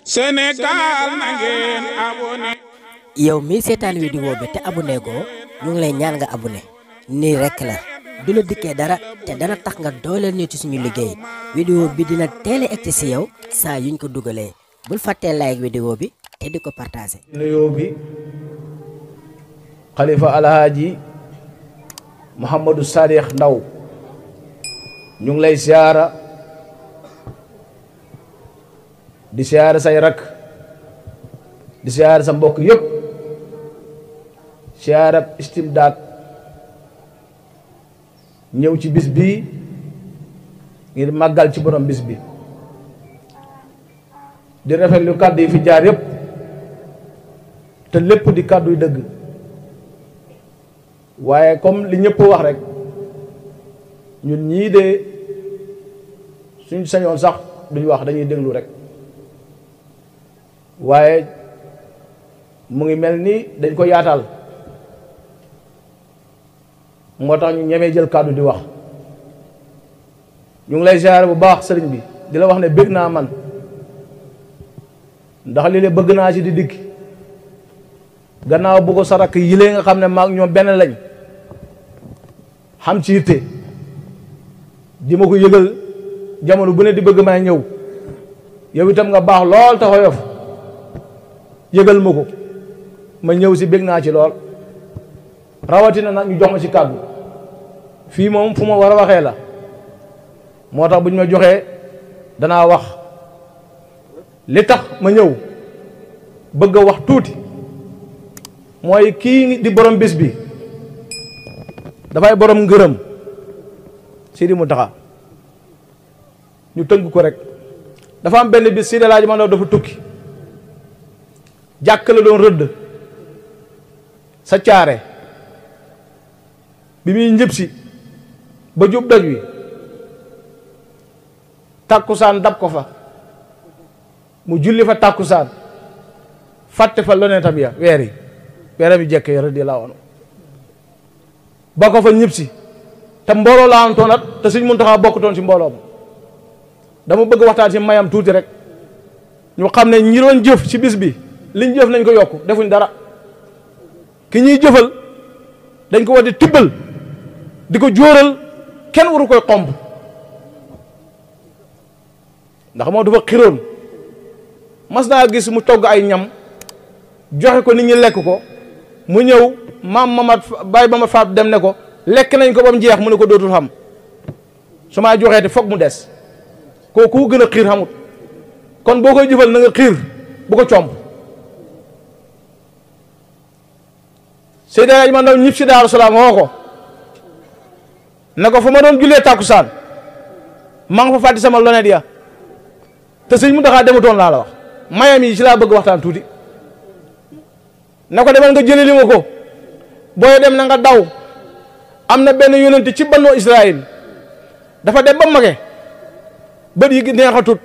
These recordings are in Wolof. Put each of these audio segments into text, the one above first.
Sénégal na ngeen abonné. yow mii seetaan vidéo bi te abonné goo ñu ngi lay ñaan nga abonné nii rekk la du la dikkee dara te dana tax nga dooleel ñu ci suñu liggéey vidéo bi dina teel a egg ci yow saa yuñ ko dugalee bul fàttee like vidéo bi te di ko partagé. nuyoo bi xalifa alhaaji Mouhamadou Sadikh Ndaw ñu ngi lay siyaara di siyaara say rak di siyaara sa mbokk yëpp siyaara istimdaad ñëw ci bis bii ngir màggal ci borom bis bi di rafetlu kàddu yi fi jaar yëpp te lépp di kàddu yu dëgg waaye comme li ñëpp wax rek ñun ñii de suñ sañoon sax duñ wax dañuy déglu rek waaye mu ngi mel ni dañ ko yaatal moo tax ñu ñemee jël kàddu di wax ñu ngi lay ziare bu baax sëriñ bi di la wax ne bëgg naa man ndax li le bëgg naa ci di dikk gannaaw bu ko sarak yilee nga xam ne maag ñoom benn lañ xam ci yitte di ma ko yëgal jamono bu ne di bëgg may ñëw yow itam nga baax lool te xoyof yëgal ma ko ma ñëw si bëgg naa ci lool rawatina nag ñu jox ma ci kàddu fii moom fu ma war a waxee la moo tax bu ñu ma joxee danaa wax li tax ma ñëw bëgg a wax tuuti mooy kii di borom bis bi dafay borom ngërëm Sidi Mountakha ñu tënk ko rek dafa am benn bis Sidi Laaji Mandaw dafa tukki jàkk la doon rëdd sa caare bi muy njëb si ba jub doj wi tàkkusaan dab ko fa mu julli fa tàkkusaan fàtte fa lonetam ya weeram yi jekke ya radiyallaahu anhu ba ko fa ñëpp si te mbooloo laa am toonat te Sëñ Muntaxa bokkutoon si mbooloo ma dama bëgg waxtaan si mayam tuuti rek ñu xam ne ñi doon jëf si bis bi liñ jëf nañ ko yokk defuñ dara ki ñuy jëfal dañ ko war di tibbal di ko jóoral kenn waru koy xomb ndax moo dafa xiroon mas naa gis mu togg ay ñam joxe ko nit ñi lekk ko mu ñëw maam Mamad Baye Mamad Faat dem ne ko lekk nañ ko ba mu jeex mu ne ko dootul xam su ma joxee te foog mu des kooku gën a xiir xamut kon boo koy jëfal na nga xiir bu ko comb Seydi Laaji Mandaw ñib si Daaru Salaam woo ko ne ko fa ma doon jullee tàkkusaan maa nga fa fàtti sama lonet ya te Sëñ Muntaxa demutoon laa la wax mayam yi ci laa bëgg waxtaan tuuti ne ko demal nga jëli li ma ko booy dem na nga daw am na benn yonent ci Banu Israël dafa dem ba mage bët yi neexatut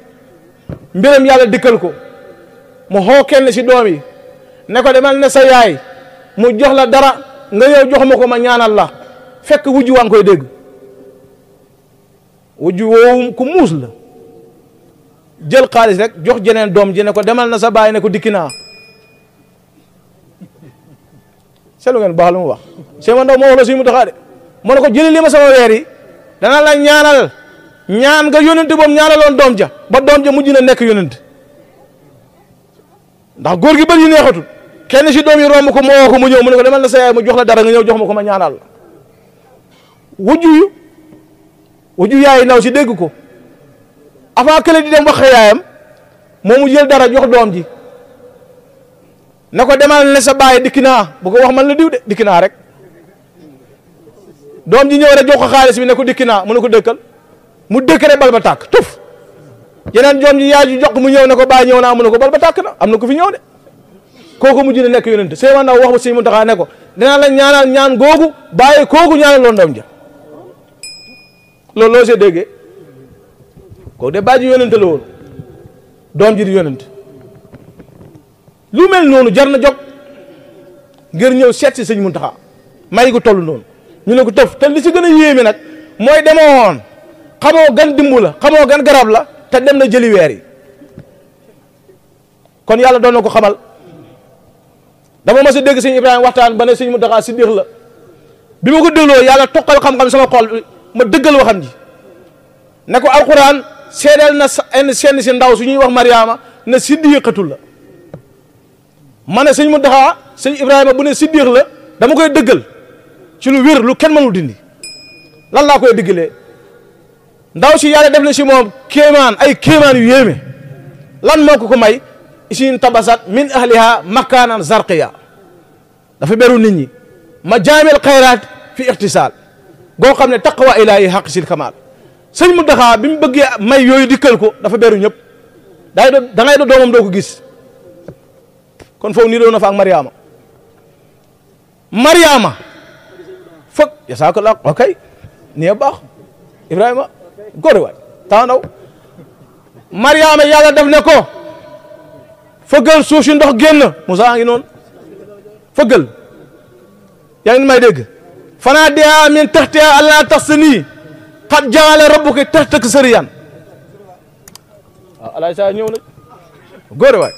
mbiram yàlla dikkal ko mu xoo kenn si doom yi ne ko demal ne sa yaay mu jox la dara nga yow jox ma ko ma ñaanal la fekk wujju waa ngi koy dégg wujju woowu ku muus la jël xaalis rek jox jeneen doom ji ne ko demal na sa baay ne ko dikki naa seetlu ngeen baax lu mu wax Sëñ Mandaw moo wax la Sëñ Muntaxa de mu ne ko jëli li ma sama weer yi dana la ñaanal ñaan nga yónent boobu ñaanaloon doom ja ba doom ja mujj na nekk yónent ndax góor gi bëri yu neexatul kenn si doom yi romb ko moo ko mu ñëw mu ne ko demal na sa yaay mu jox la dara nga ñëw jox ma ko ma ñaanal la wujju yaay ndaw si dégg ko avant kële di dem wax yaayam moo mu jël dara jox doom ji ne ko demal ne sa baay dikki naa bu ko wax man la diw de dikki naa rek doom ji ñëw rek jox ko xaalis bi ne ko dikki naa mu ne ko dëkkal mu dëkk rek bal ba tàkk tuf yeneen doom ji yaay ji jox mu ñëw ne ko baay ñëw naa mu ne ko bal ba tàkk na am na ko fi ñëw de kooku mujj na nekk yonent Sëñ Mandaw wax ba Sëñ Muntaxa ne ko dinaa la ñaanal ñaan googu bàyyi kooku ñaanal loon doom ja loolu loo see déggee kooku de bàyyi ji yonent la woon doom ji di yonent lu mel noonu jar na jóg ngir ñëw seet si Sëñ Muntaxa may ko toll noonu ñu ne ko tëf te li si gën a yéeme nag mooy demoon xamoo gan dimbu la xamoo gan garab la te dem na jëli weer yi kon yàlla doon na ko xamal. dama mas a dégg sëñ Ibrahima waxtaan ba ne sëñ Mountakha siddiq la bi ma ko dégloo yàlla toqal xam-xam sama xol ma dëggal waxam ji ne ko alquran seedeel na seen si ndaw su ñuy wax Mariama ne siddiqatul la ma ne sëñ Mountakha sëñ Ibrahima bu ne siddiq la dama koy dëggal ci lu wér lu kenn mënul dindi lan laa koy diggalee ndaw si yàlla def na si moom kéemaan ay kéemaan yu yéeme lan moo ko may isin tabasat min ahliha makaanan zarqiya dafa beru nit ñi ma jaamel xayraat fi ixtisaal goo xam ne taqwa ilaahi xaq sil kamaal sëñ Mountakha bi mu bëggee may yooyu dikkal ko dafa beru ñëpp da ngay do doomam doo ko gis kon foofu nii doon na fa ak Mariama foog yasaakala ok nii baax Ibrahima góore waay temps ndaw Mariama yàlla def ne ko fëggal suuf si ndox génn Moussa ngi noonu fëggal yaa ngi may dégg fanaa diha min taxtiha alla taxsini qad jaala rabbuka taxtaka sariyan waaw alaay sa ñëw na góore waay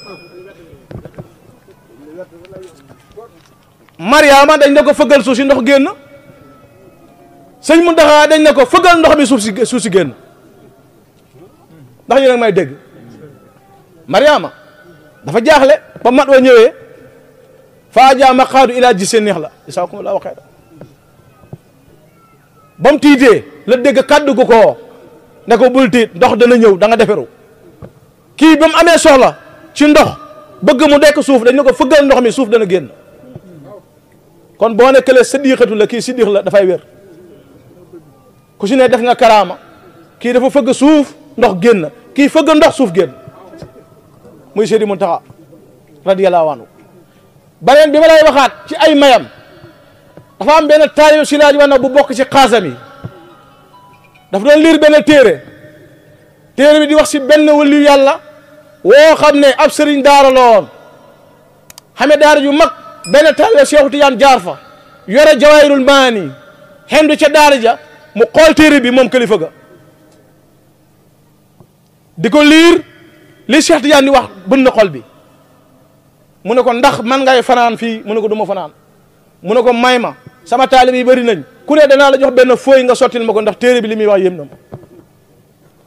Mariama dañ ne ko fëggal suuf si ndox génn sëñ Mountakha dañ ne ko fëggal ndox mi suuf si génn ndax ñu nag may dégg Mariama dafa jaaxle ba mat wa ñëwee faa jaa maqaadu ilaa ji seen neex la isaakum laa waxee ba mu tiitee la dégg kàddu gu ko ne ko bul tiit ndox dana ñëw da nga deferu kii ba mu amee soxla ci ndox bëgg mu dekk suuf dañ ne ko fëggal ndox mi suuf dana génn kon boo nekkalee siddiqatu la kii siddiq la dafay wér ku si ne def nga karaama kii dafa fëgg suuf ndox génn kii fëgg ndox suuf génn muy Seydi Mountakha radiyallahu anhu beneen bi ma lay waxaat ci ay mayam dafa am benn taalibe si laaj wana bu bokk ci xaasam yi dafa doon liir benn téere bi di wax si benn waliyu yàlla woo xam ne ab sëriñ daara la woon xame daara ju mag benn taalibe Seexu Tijaan jaar fa yore jawaahirul maani xendu ca daara ja mu xool téere bi moom kilifa ga di ko liir li Seex Tijaan di wax bën na xol bi mu ne ko ndax man ngay fanaan fii mu ne ko du ma fanaan mu ne ko may ma sama taalibe yi bëri nañ ku ne danaa la jox benn fooy nga sottil ma ko ndax téere bi li muy wax yéem na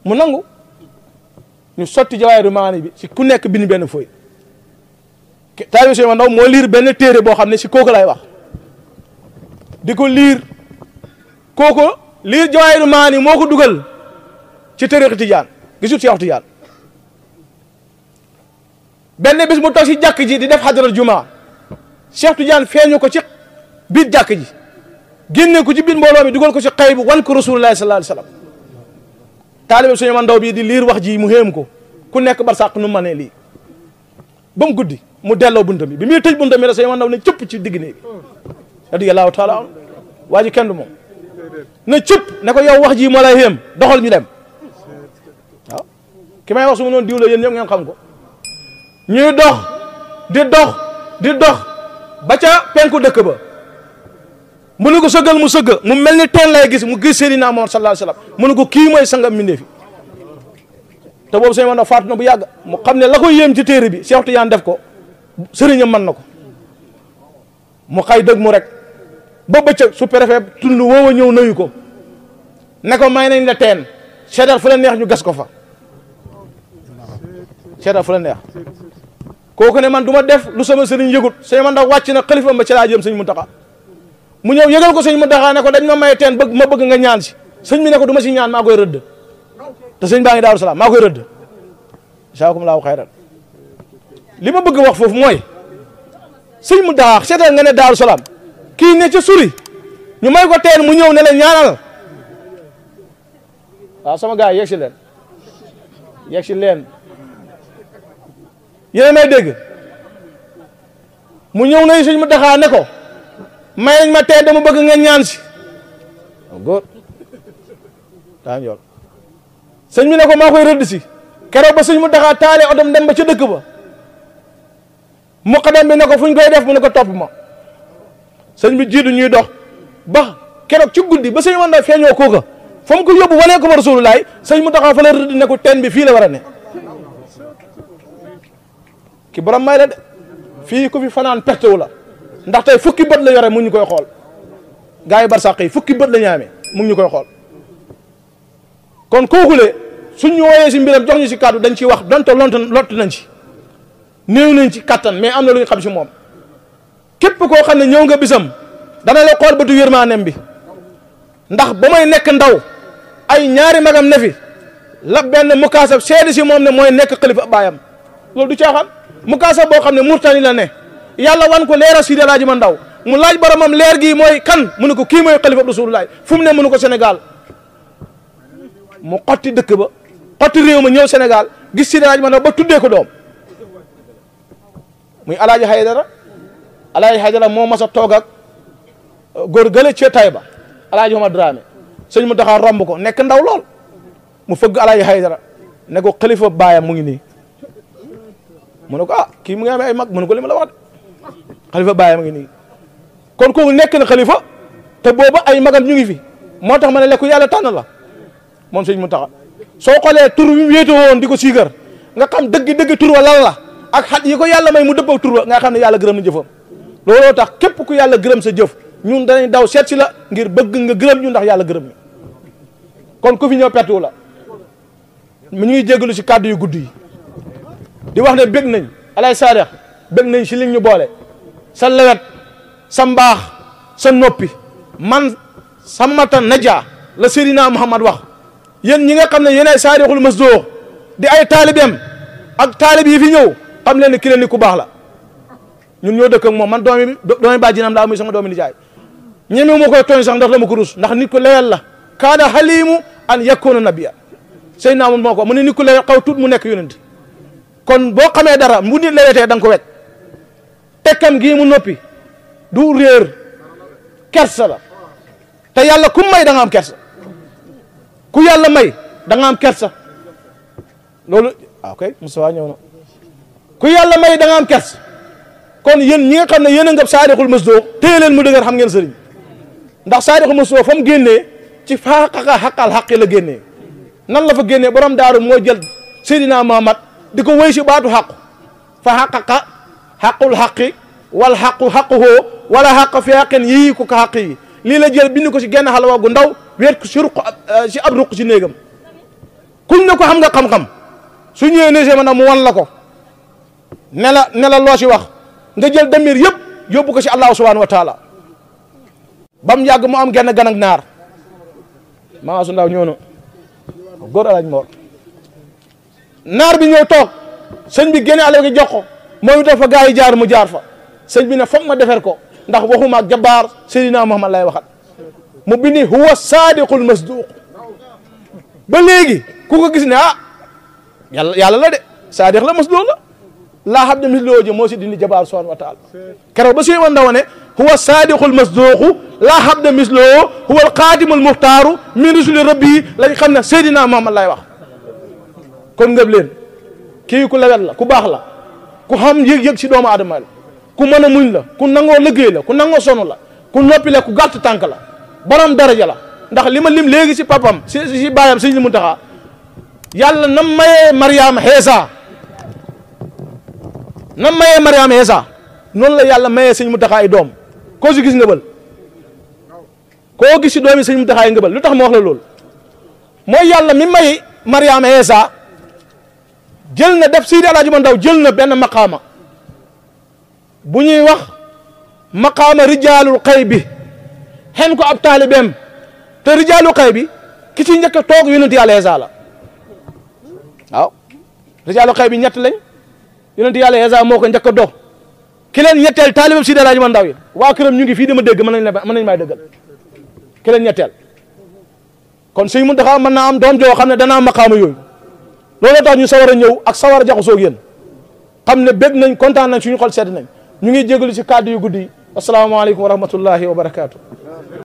mu nangu ñu sotti jawaahiru maani bi si ku nekk bind benn fooy taalibe Sëñ Ndaw moo liir benn téere boo xam ne si kooku lay wax di ko liir kooku liir jawaahiru maani moo ko dugal ci tariixa Tijaan gisul Seex Tijaan benn bis mu toog si jàkk ji di def xadaral juma Seex Tijaan feeñu ko ci biir jàkk ji génne ko ci biir mbooloo mi dugal ko ci xaybu wan ko rasulullahi sallallahu alayhi wa sallam taalibe Sëñ Ndaw bii di liir wax ji mu xéem ko ku nekk barsàq nu ma ne lii ba mu guddi mu delloo buntam bi muy tëj buntam bi rek Sëñ Ndaw ne cëpp ci digg néeg radiyallahu taala anhu waa ji kenn du moom ne cëpp ne ko yow wax ji moo lay xéem doxal ñu dem waaw ki may wax su ma noonu diw la yéen ñëpp ngeen xam ko ñuy dox di dox ba ca penku dëkk ba mu ne ko sëggal mu sëgg mu mel ni teen lay gis mu gis Seydina Muhammad sallallahu alayhi wasallam mu ne ko kii mooy sangam mbindéef fi te boobu Sëñ Ndaw faatu na bu yàgg mu xam ne la ko yéem ci téere bi Seex Tijaan def ko sëriñam mën na ko mu xay dëgg mu rek ba bëccëg su préfet tund woowa ñëw nuyu ko ne ko may nañ la teen seetal fu la neex ñu gas ko fa seetal fu la neex kooku ne man du ma def lu sama sëriñ yëgut Sëñ Ndaw wàcc na xalifa ba ci laa jëm Sëñ Mountakha mu ñëw yëgal ko Sëñ Mountakha ne ko dañ ma may teen ma bëgg nga ñaan si sëñ bi ne ko du ma si ñaan maa koy rëdd te sëñ baa ngi Daaru Salaam maa koy rëdd jazaakumullahu xayran li ma bëgg wax foofu mooy Sëñ Mountakha seetal nga ne Daaru Salaam kii ne ca suri ñu may ko teen mu ñëw ne leen ñaanal waaw sama gars yi yegg si leen yéen may dégg mu ñëw nañu Sëñ Mountakha ne ko may nañ ma tey dama bëgg ngeen ñaan si góor daa njool sëñ bi ne ko maa koy rëdd si keroog ba Sëñ Mountakha taale otom dem ba ca dëkk ba muqaddam bi ne ko fu ñu koy def mu ne ko topp ma sëñ bi jiitu ñuy dox ba keroog ci guddi ba Sëñ Ndaw feeñoo kooka fa mu ko yóbbu wanee ko ba Rasulullaay Sëñ Mountakha fa la rëdd ne ko teen bi fii la war a ne ki borom may la de fii ku fi fanaan perte wu la ndax tey fukki bët la yore mu ngi ñu koy xool gars yi barsàq yi fukki bët la ñaamee mu ngi ñu koy xool kon kookule suñ ñu wooyee si mbiram jox ñu si kàddu dañ ciy wax donte lott nañ ci néew nañ ci kattan mais am na lu ñu xam si moom képp koo xam ne ñëw nga bisam dana la xool bëtu yërmaaneem bi ndax ba may nekk ndaw ay ñaari magam ne fi la benn mukaasab seede si moom ne mooy nekk xalifa baayam loolu du caaxaan mukaasab boo xam ne Murtani la ne yàlla wan ko leeral Sidi Alaaji Ma Ndaw mu laaj boromam leer gi mooy kan mu ne ko kii mooy xalifa Rasulullah fu mu ne mënu ko Sénégal mu xotti dëkk ba xotti réew ma ñëw Sénégal gis Sidi Alaaji Ma Ndaw ba tuddee ko doom muy Alaaji Haydara moo mas a toog ak góor gële ca Tayba Alaaji Omar Dramé sëñ mu taxaw romb ko nekk ndaw lool mu fëgg Alaaji Haydara ne ko xalifa baayam mu ngi nii mu ne ko ah kii mu ngi amee ay mag mu ne ko li ma la wax de xalifa baayam mu ngi nii kon kooku nekk na xalifa te booba ay magam ñu ngi fi moo tax ma ne lekku yàlla tànn la moom sëñ mu taxa soo xoolee tur bi mu wéetoo woon di ko siigar nga xam dëgg tur wa lan la ak xat yi ko yàlla may mu dëppoo tur wa nga xam ne yàlla gërëm na jëfam looloo tax képp ku yàlla gërëm sa jëf ñun danañ daw seet si la ngir bëgg nga gërëm ñu ndax yàlla gërëm ñu kon ku fi ñëw pertu la mu ñuy jégalu si kàddu yu gudd yi di wax ne bég nañ alay saadex bég nañ si liñ ñu boole sa lewet sa mbaax sa noppi man sa mata naja la Seydina Muhammad wax yéen ñi nga xam ne yéen ay saadixul masdoox di ay taalibeem ak taalib yi fi ñëw xam leen ne ki leen ni ku baax la ñun ñoo dëkk ak moom man doomi bàjjinam laa muy sama doomi nijaay ñeme moo koy tooñ sax ndax dama ko rus ndax nit ku lewel la kaana xalimu an yakuna nabiya Seydina Muhammad moo ko mu ne nit ku lewel xaw tuut mu nekk yonent kon boo xamee dara mu nit lewetee da nga ko wet tekkam gii mu noppi du réer kersa la te yàlla ku may da nga am kersa ku yàlla may da nga am kersa loolu ok Moussa ñëw na ku yàlla may da nga am kersa kon yéen ñi nga xam ne yéen a ngab saadixul masdoox téye leen mu dëgër xam ngeen sëriñ ndax saadixul masdoox fa mu génnee ci xaqaqa xaqal xaqi la génnee nan la fa génnee borom daaru moo jël Seydina Muhammad di ko wéy si baatu xaqu fa xaqaqa xaqul xaqi wal xaqu xaquhoo wala xaq fi xaqin yii ku ko xaq yi lii la jël bind ko si genn xalwa gu ndaw weet ko si ruq si ab ruq si néegam kuñ ne ko xam nga xam-xam su ñëwee ne ma nag mu wan la ko ne la loo si wax nga jël damir yëpp yóbbu ko si allahu subhanahu wa taala ba mu yàgg mu am genn gan ak naar maa su ndaw ñëw na góor alaaj moor naar bi ñëw toog sëñ bi génne alal gi jox ko moom itam fa gaa yi jaar mu jaar fa sëñ bi ne foog ma defer ko ndax waxuma ak jabaar Seydina Muhammad lay waxat mu bindi huwa saadiqul masduq ba léegi ku ko gis ne ah yàlla la de saadiq la masduq la laa xam ne misloo ji moo si dindi jabaar subhanahu wa taala keroog ba suy wan ndaw ne huwa saadiqul masduqu laa xam ne misloo huwa alqaadimul muxtaaru min rusuli rabbi lañ xam ne Seydina Muhammad lay wax kon ngëb leen kii ku lewet la ku baax la ku xam yëg-yëg si doomu aadama la ku mën a muñ la ku nangoo liggéey la ku nangoo sonu la ku noppi la ku gàtt tànk la borom daraja la ndax li ma lim léegi si papam si baayam Sëñ Muntaxa yàlla na mayee Mariama Heesa noonu la yàlla mayee Sëñ Muntaxa ay doom koo si gis ngëbal koo gis si doomi Sëñ Muntaxa ay ngëbal lu tax ma wax la loolu mooy yàlla mi may Mariama Heesa jël na def Seydi Alaaji Ma Ndaw jël na benn maqaama bu ñuy wax maqaama rijaalul xay bi xen ko ab taalibeem te rijaalul xay bi ki ci njëkk a toog yonent yàlla Heesa la waaw rijaalul xay bi ñett lañ yonent yàlla Heesa moo ko njëkk a dox ki leen ñetteel taalibeem Seydi Alaaji Ma Ndaw yi waa këram ñu ngi fii dama dégg mën nañ may dëggal ki leen ñetteel kon Sëñ Muntaxa mën naa am doom joo xam ne dana am maqaama yooyu loolu tax ñu sawar a ñëw ak sawar a jaxasoo ak yéen xam ne bég nañ kontaan nañ suñu xol sedd nañ ñu ngi jégalu ci kàddu yu guddi yi asalaamaaleykum wa rahmatullahi wa barakaatu.